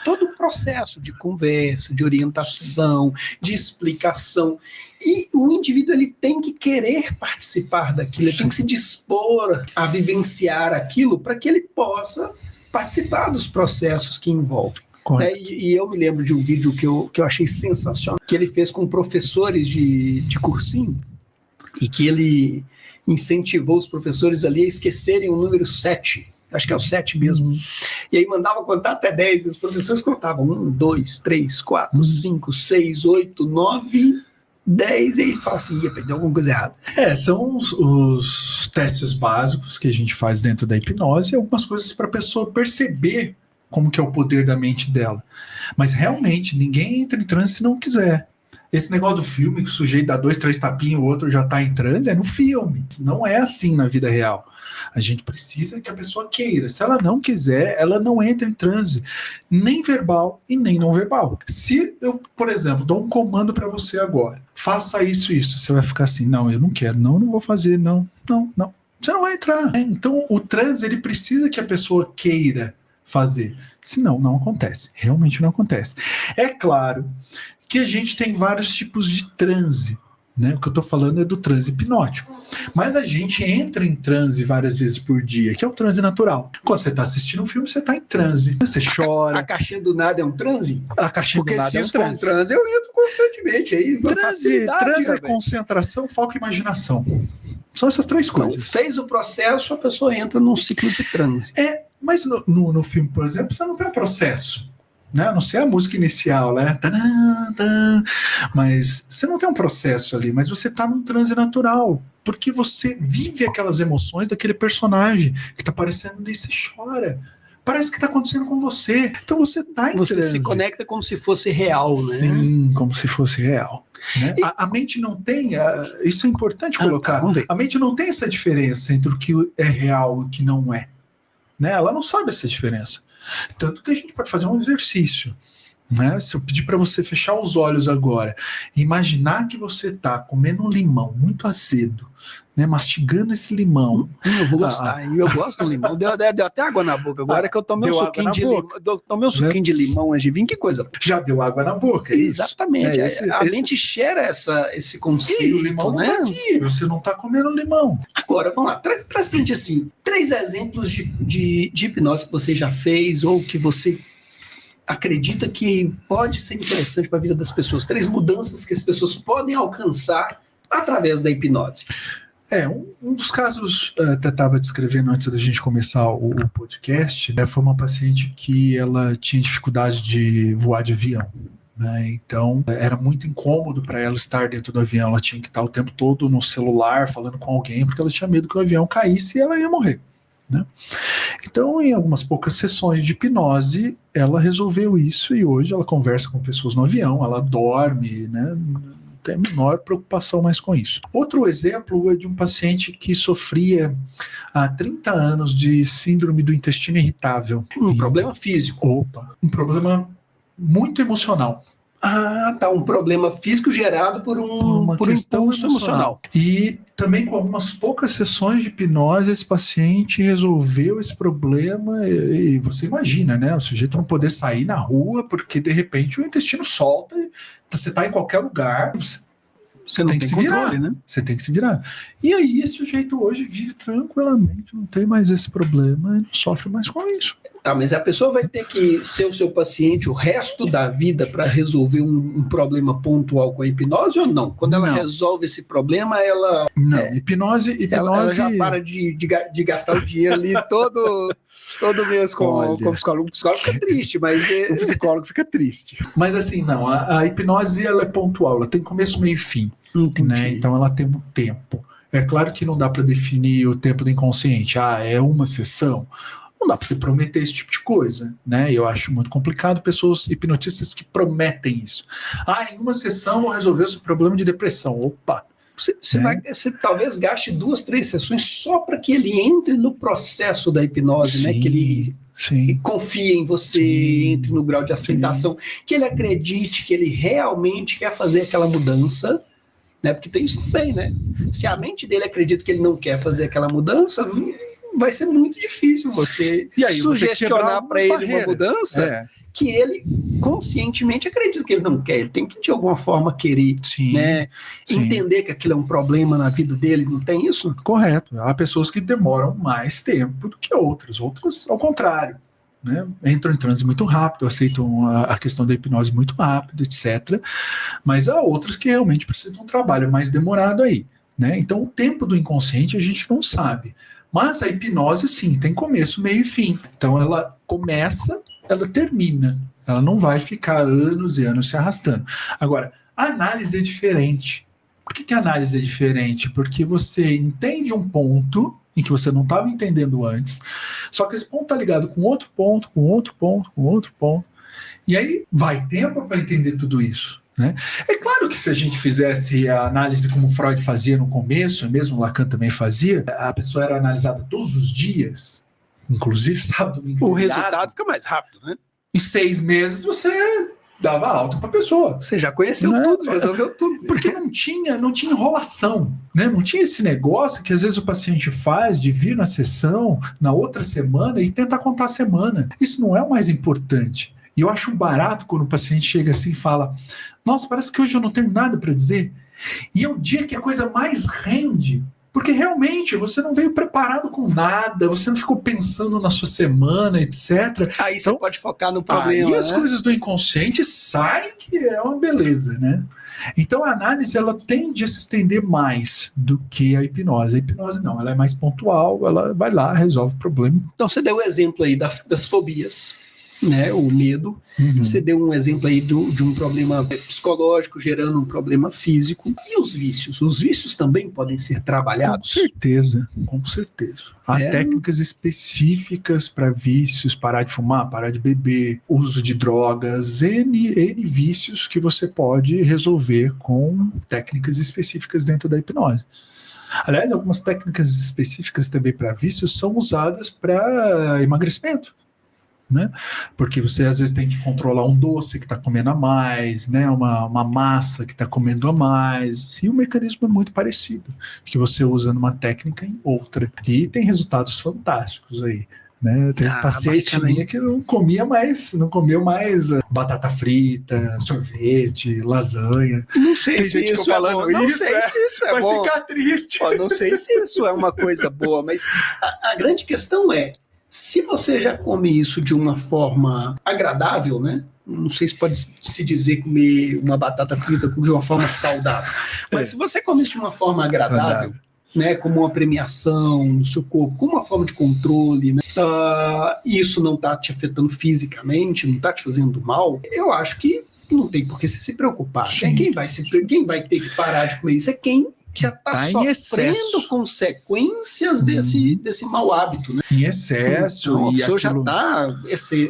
Speaker 1: todo um processo de conversa, de orientação, de explicação. E o indivíduo ele tem que querer participar daquilo, ele tem que se dispor a vivenciar aquilo para que ele possa participar dos processos que envolvem. E eu me lembro de um vídeo que eu achei sensacional, que ele fez com professores de cursinho, e que ele incentivou os professores ali a esquecerem o número 7, acho que é o 7 mesmo, e aí mandava contar até 10, e os professores contavam 1, 2, 3, 4, 5, 6, 8, 9, 10, e ele fala assim: ia perder alguma coisa errada.
Speaker 2: São os testes básicos que a gente faz dentro da hipnose, e algumas coisas para a pessoa perceber como que é o poder da mente dela. Mas realmente, ninguém entra em transe se não quiser. Esse negócio do filme, que o sujeito dá 2, 3 tapinhos, o outro já está em transe, é no filme. Não é assim na vida real. A gente precisa que a pessoa queira. Se ela não quiser, ela não entra em transe, nem verbal e nem não verbal. Se eu, por exemplo, dou um comando para você agora, faça isso, você vai ficar assim: não, eu não quero, não vou fazer, não. Você não vai entrar. Então, o transe, ele precisa que a pessoa queira fazer. Senão, não acontece. Realmente não acontece. É claro que a gente tem vários tipos de transe, né? O que eu estou falando é do transe hipnótico. Mas a gente entra em transe várias vezes por dia, que é o transe natural. Quando você está assistindo um filme, você está em transe. Você chora.
Speaker 1: A caixinha do nada é um transe?
Speaker 2: A caixinha do nada é um transe.
Speaker 1: Porque se for um transe, eu entro constantemente. Aí,
Speaker 2: transe é concentração, foco e imaginação. São essas três coisas.
Speaker 1: Então, fez o processo, a pessoa entra num ciclo de transe.
Speaker 2: Mas no filme, por exemplo, você não tem um processo. Né? A não ser a música inicial, né? Mas você não tem um processo ali, mas você está num transe natural, porque você vive aquelas emoções daquele personagem que está aparecendo ali, você chora, parece que está acontecendo com você. Então você está em
Speaker 1: Você
Speaker 2: transe.
Speaker 1: se conecta como se fosse real, né?
Speaker 2: Sim, como se fosse real. Né? A mente não tem, isso é importante colocar,
Speaker 1: vamos ver.
Speaker 2: a mente não tem essa diferença entre o que é real e o que não é. Né? Ela não sabe essa diferença. Tanto que a gente pode fazer um exercício. Né? Se eu pedir para você fechar os olhos agora, imaginar que você está comendo um limão muito azedo, né? Mastigando esse limão.
Speaker 1: Eu vou gostar, eu gosto do limão. Deu até água na boca. Agora que eu tomei um suquinho de limão, tomei um suquinho de limão antes de vir, que coisa.
Speaker 2: Já deu água na boca,
Speaker 1: exatamente. A mente cheira esse conceito.
Speaker 2: E o limão não está aqui, você não está comendo limão.
Speaker 1: Agora, vamos lá, traz pra gente assim, 3 exemplos de hipnose que você já fez ou que você acredita que pode ser interessante para a vida das pessoas, 3 mudanças que as pessoas podem alcançar através da hipnose.
Speaker 2: Um dos casos, até estava descrevendo antes da gente começar o podcast, né, foi uma paciente que ela tinha dificuldade de voar de avião. Né, então, era muito incômodo para ela estar dentro do avião, ela tinha que estar o tempo todo no celular, falando com alguém, porque ela tinha medo que o avião caísse e ela ia morrer. Né? Então, em algumas poucas sessões de hipnose, ela resolveu isso e hoje ela conversa com pessoas no avião, ela dorme, né? Não tem a menor preocupação mais com isso. Outro exemplo é de um paciente que sofria há 30 anos de síndrome do intestino irritável.
Speaker 1: Um problema físico.
Speaker 2: Um problema muito emocional.
Speaker 1: Um problema físico gerado por um impulso emocional.
Speaker 2: E também com algumas poucas sessões de hipnose, esse paciente resolveu esse problema e você imagina, né? O sujeito não poder sair na rua porque de repente o intestino solta e você está em qualquer lugar, você não tem controle, né? Você tem que se virar. E aí esse sujeito hoje vive tranquilamente, não tem mais esse problema e não sofre mais com isso.
Speaker 1: Tá, mas a pessoa vai ter que ser o seu paciente o resto da vida para resolver um problema pontual com a hipnose ou não? Quando ela resolve esse problema, ela...
Speaker 2: Não, hipnose...
Speaker 1: Ela já para de gastar o dinheiro ali todo mês com o psicólogo. O psicólogo fica triste, mas...
Speaker 2: O psicólogo fica triste. Mas assim, não, a hipnose ela é pontual, ela tem começo, meio e fim. Né? Então ela tem um tempo. É claro que não dá para definir o tempo do inconsciente. É uma sessão... Não dá para você prometer esse tipo de coisa, né? Eu acho muito complicado pessoas hipnotistas que prometem isso. Em uma sessão vou resolver o seu problema de depressão. Opa!
Speaker 1: Você talvez gaste 2, 3 sessões só para que ele entre no processo da hipnose, né? Que ele confie em você, entre no grau de aceitação, que ele acredite que ele realmente quer fazer aquela mudança, né? Porque tem isso também, né? Se a mente dele acredita que ele não quer fazer aquela mudança, vai ser muito difícil você sugestionar para ele uma mudança que ele conscientemente acredita que ele não quer. Ele tem que, de alguma forma, querer, né? Entender que aquilo é um problema na vida dele, não tem isso?
Speaker 2: Correto. Há pessoas que demoram mais tempo do que outras ao contrário. Né? Entram em transe muito rápido, aceitam a questão da hipnose muito rápido, etc. Mas há outras que realmente precisam de um trabalho mais demorado aí. Né? Então, o tempo do inconsciente a gente não sabe. Mas a hipnose, sim, tem começo, meio e fim. Então, ela começa, ela termina. Ela não vai ficar anos e anos se arrastando. Agora, a análise é diferente. Por que a análise é diferente? Porque você entende um ponto em que você não estava entendendo antes, só que esse ponto está ligado com outro ponto, com outro ponto, com outro ponto. E aí vai tempo para entender tudo isso. Né? É claro que se a gente fizesse a análise como Freud fazia no começo, mesmo Lacan também fazia, a pessoa era analisada todos os dias, inclusive sábado, domingo,
Speaker 1: o resultado fica mais rápido, né?
Speaker 2: Em 6 meses você dava alta para a pessoa.
Speaker 1: Você já conheceu tudo, resolveu tudo.
Speaker 2: Porque não tinha enrolação, né? Não tinha esse negócio que às vezes o paciente faz de vir na sessão na outra semana e tentar contar a semana. Isso não é o mais importante. E eu acho barato quando o paciente chega assim e fala: nossa, parece que hoje eu não tenho nada para dizer. E é o dia que a coisa mais rende, porque realmente você não veio preparado com nada, você não ficou pensando na sua semana, etc.
Speaker 1: Aí então, você pode focar no problema.
Speaker 2: Aí as coisas do inconsciente saem, que é uma beleza, né? Então a análise ela tende a se estender mais do que a hipnose. A hipnose não, ela é mais pontual, ela vai lá, resolve o problema.
Speaker 1: Então você deu o exemplo aí das fobias. né, o medo. Você deu um exemplo aí de um problema psicológico gerando um problema físico. E os vícios? Os vícios também podem ser trabalhados?
Speaker 2: Com certeza. Há técnicas específicas para vícios, parar de fumar, parar de beber, uso de drogas, N vícios que você pode resolver com técnicas específicas dentro da hipnose. Aliás, algumas técnicas específicas também para vícios são usadas para emagrecimento. Né? Porque você às vezes tem que controlar um doce que está comendo a mais, né? uma massa que está comendo a mais, e o mecanismo é muito parecido, que você usa numa técnica em outra, e tem resultados fantásticos aí. Né? Tem paciente minha que não comia mais batata frita, sorvete, lasanha.
Speaker 1: Não sei se isso é bom. Não sei se isso é bom.
Speaker 2: Vai ficar triste.
Speaker 1: Não sei se isso é uma coisa boa, mas a grande questão é, se você já come isso de uma forma agradável, né? Não sei se pode se dizer comer uma batata frita de uma forma saudável, mas se você come isso de uma forma agradável, né, como uma premiação no seu corpo, como uma forma de controle, né, isso não está te afetando fisicamente, não está te fazendo mal, eu acho que não tem por que você se preocupar. Né? Quem vai ter que parar de comer isso é quem já está sofrendo consequências desse mau hábito, né?
Speaker 2: Em excesso.
Speaker 1: Então, a pessoa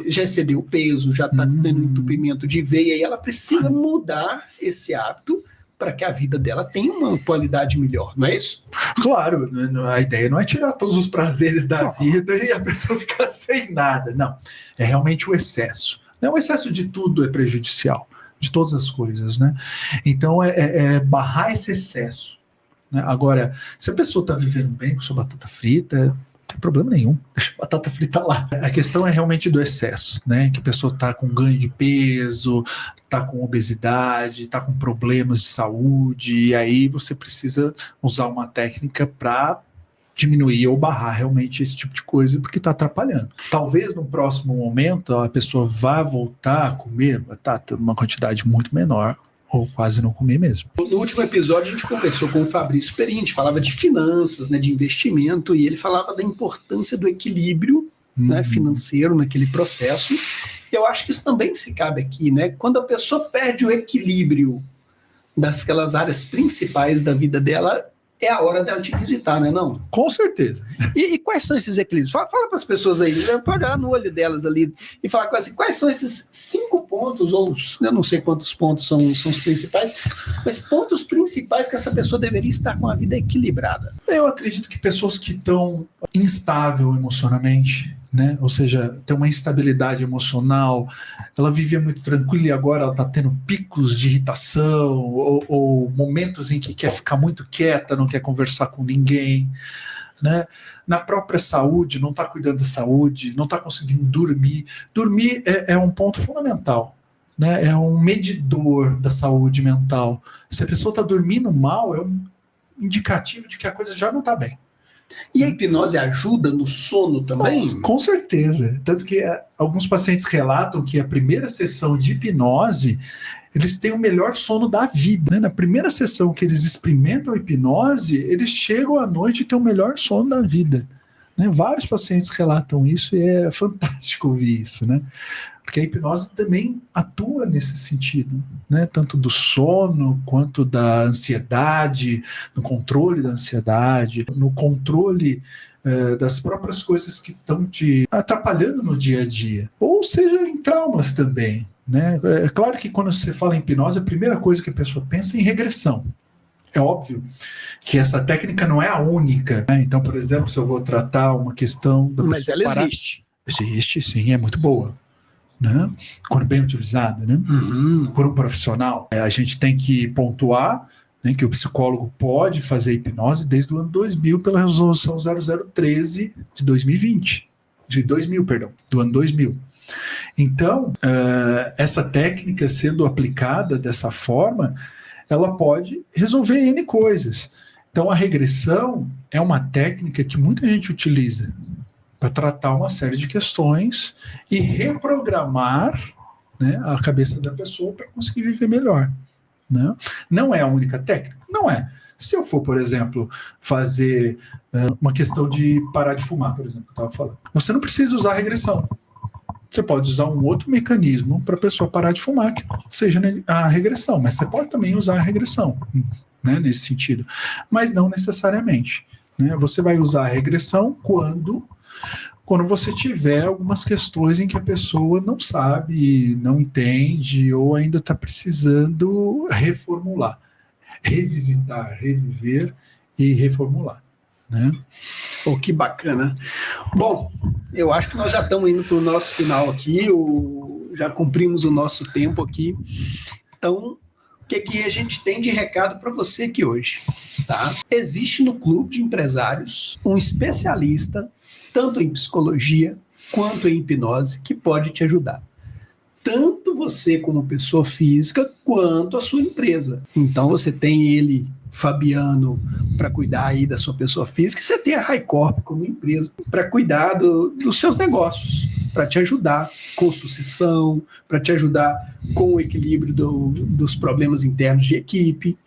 Speaker 1: já excedeu o peso, já está tendo entupimento de veia, e ela precisa mudar esse hábito para que a vida dela tenha uma qualidade melhor, não é isso?
Speaker 2: Claro, a ideia não é tirar todos os prazeres da vida e a pessoa ficar sem nada, não. É realmente o excesso. O excesso de tudo é prejudicial, de todas as coisas, né? Então, é barrar esse excesso. Né? Agora, se a pessoa está vivendo bem com sua batata frita, não tem problema nenhum, deixa a batata frita lá. A questão é realmente do excesso, né? Que a pessoa está com ganho de peso, está com obesidade, está com problemas de saúde, e aí você precisa usar uma técnica para diminuir ou barrar realmente esse tipo de coisa, porque está atrapalhando. Talvez no próximo momento a pessoa vá voltar a comer uma quantidade muito menor, ou quase não comer mesmo.
Speaker 1: No último episódio a gente conversou com o Fabrício Perin, a gente falava de finanças, né, de investimento, e ele falava da importância do equilíbrio né, financeiro naquele processo. Eu acho que isso também se cabe aqui, né? Quando a pessoa perde o equilíbrio daquelas áreas principais da vida dela, é a hora dela te visitar, né, não?
Speaker 2: Com certeza.
Speaker 1: E quais são esses equilíbrios? Fala para as pessoas aí, pode olhar no olho delas ali e falar assim, quais são esses 5 pontos, ou eu não sei quantos pontos são os principais, mas pontos principais que essa pessoa deveria estar com a vida equilibrada.
Speaker 2: Eu acredito que pessoas que estão instáveis emocionalmente, né? Ou seja, tem uma instabilidade emocional, ela vivia muito tranquila e agora ela está tendo picos de irritação ou momentos em que quer ficar muito quieta, não quer conversar com ninguém, né? Na própria saúde, não está cuidando da saúde, não está conseguindo dormir. Dormir é um ponto fundamental, né? É um medidor da saúde mental. Se a pessoa está dormindo mal, é um indicativo de que a coisa já não está bem.
Speaker 1: E a hipnose ajuda no sono também?
Speaker 2: Com certeza. Tanto que alguns pacientes relatam que a primeira sessão de hipnose, eles têm o melhor sono da vida. Né? Na primeira sessão que eles experimentam a hipnose, eles chegam à noite e têm o melhor sono da vida. Né? Vários pacientes relatam isso e é fantástico ouvir isso, né? Porque a hipnose também atua nesse sentido, né? Tanto do sono quanto da ansiedade, no controle da ansiedade, no controle das próprias coisas que estão te atrapalhando no dia a dia, ou seja, em traumas também, né? É claro que quando você fala em hipnose, a primeira coisa que a pessoa pensa é em regressão. É óbvio que essa técnica não é a única, né? Então, por exemplo, se eu vou tratar uma questão da
Speaker 1: Mas ela
Speaker 2: parar...
Speaker 1: existe.
Speaker 2: Existe, sim, é muito boa. Né? Quando bem utilizada, né? Por um profissional. A gente tem que pontuar, né, que o psicólogo pode fazer hipnose desde o ano 2000 pela resolução 0013 de 2020. Do ano 2000. Então, essa técnica sendo aplicada dessa forma, ela pode resolver N coisas. Então, a regressão é uma técnica que muita gente utiliza para tratar uma série de questões e reprogramar, né, a cabeça da pessoa para conseguir viver melhor. Né? Não é a única técnica? Não é. Se eu for, por exemplo, fazer uma questão de parar de fumar, por exemplo, que eu estava falando, você não precisa usar regressão. Você pode usar um outro mecanismo para a pessoa parar de fumar, que seja a regressão, mas você pode também usar a regressão, né, nesse sentido, mas não necessariamente, né? Você vai usar a regressão quando você tiver algumas questões em que a pessoa não sabe, não entende ou ainda está precisando reformular, revisitar, reviver e reformular, né?
Speaker 1: Pô, que bacana. Bom, eu acho que nós já estamos indo para o nosso final aqui, já cumprimos o nosso tempo aqui. Então, o que a gente tem de recado para você aqui hoje? Tá? Existe no Clube de Empresários um especialista, tanto em psicologia quanto em hipnose, que pode te ajudar. Tanto você como pessoa física, quanto a sua empresa. Então, você tem ele, Fabiano, para cuidar aí da sua pessoa física, e você tem a Highcorp como empresa para cuidar dos seus negócios, para te ajudar com sucessão, para te ajudar com o equilíbrio dos problemas internos de equipe,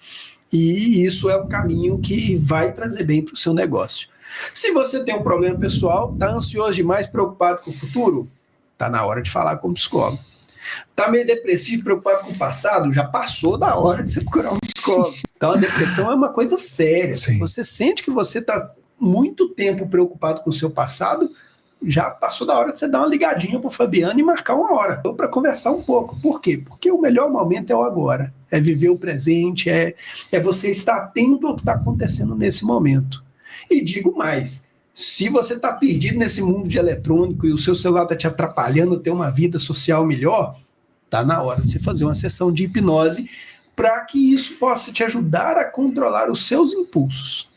Speaker 1: e isso é o caminho que vai trazer bem para o seu negócio. Se você tem um problema pessoal, está ansioso demais, preocupado com o futuro, está na hora de falar com o psicólogo. Está meio depressivo, preocupado com o passado, já passou da hora de você procurar um psicólogo. Então a depressão é uma coisa séria. Se você sente que você está muito tempo preocupado com o seu passado, já passou da hora de você dar uma ligadinha para o Fabiano e marcar uma hora, ou para conversar um pouco. Por quê? Porque o melhor momento é o agora, é viver o presente, é você estar atento ao que está acontecendo nesse momento. E digo mais, se você está perdido nesse mundo de eletrônico e o seu celular está te atrapalhando a ter uma vida social melhor, está na hora de você fazer uma sessão de hipnose para que isso possa te ajudar a controlar os seus impulsos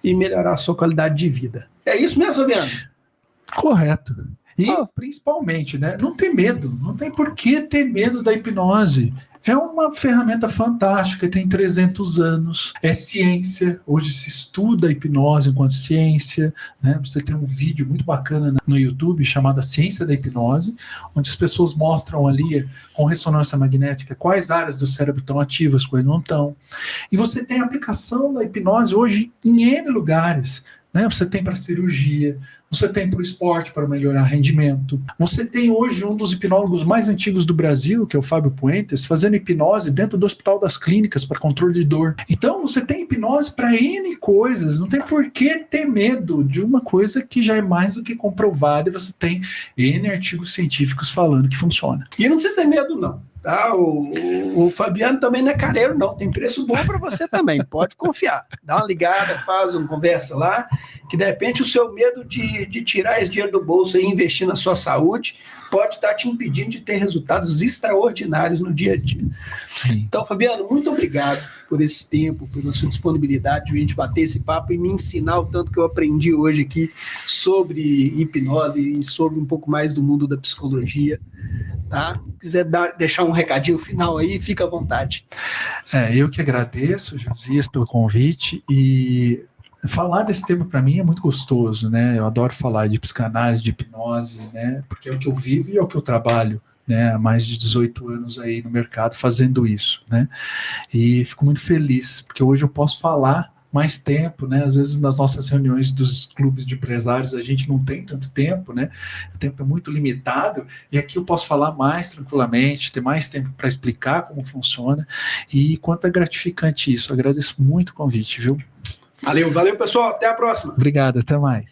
Speaker 1: e melhorar a sua qualidade de vida. É isso mesmo, Fabiano?
Speaker 2: Correto. E principalmente, né, não ter medo, não tem por que ter medo da hipnose. É uma ferramenta fantástica, tem 300 anos, é ciência, hoje se estuda a hipnose enquanto ciência, né? Você tem um vídeo muito bacana no YouTube chamado A Ciência da Hipnose, onde as pessoas mostram ali com ressonância magnética quais áreas do cérebro estão ativas, quais não estão. E você tem a aplicação da hipnose hoje em N lugares, né? Você tem para cirurgia, você tem para o esporte, para melhorar rendimento. Você tem hoje um dos hipnólogos mais antigos do Brasil, que é o Fábio Puentes, fazendo hipnose dentro do Hospital das Clínicas para controle de dor. Então você tem hipnose para N coisas, não tem por que ter medo de uma coisa que já é mais do que comprovada e você tem N artigos científicos falando que funciona.
Speaker 1: E não precisa ter medo, não. Tá? O Fabiano também não é careiro, não. Tem preço bom para você também. Pode confiar. Dá uma ligada, faz uma conversa lá, que de repente o seu medo de tirar esse dinheiro do bolso e investir na sua saúde pode estar te impedindo de ter resultados extraordinários no dia a dia. Sim. Então, Fabiano, muito obrigado por esse tempo, pela sua disponibilidade de a gente bater esse papo e me ensinar o tanto que eu aprendi hoje aqui sobre hipnose e sobre um pouco mais do mundo da psicologia. Tá? Se quiser deixar um recadinho final aí, fica à vontade.
Speaker 2: Eu que agradeço, Josias, pelo convite, e falar desse tema para mim é muito gostoso, né? Eu adoro falar de psicanálise, de hipnose, né? Porque é o que eu vivo e é o que eu trabalho, né? Há mais de 18 anos aí no mercado fazendo isso, né? E fico muito feliz, porque hoje eu posso falar mais tempo, né? Às vezes nas nossas reuniões dos clubes de empresários a gente não tem tanto tempo, né? O tempo é muito limitado e aqui eu posso falar mais tranquilamente, ter mais tempo para explicar como funciona e quanto é gratificante isso. Eu agradeço muito o convite, viu?
Speaker 1: Valeu, pessoal. Até a próxima.
Speaker 2: Obrigado, até mais.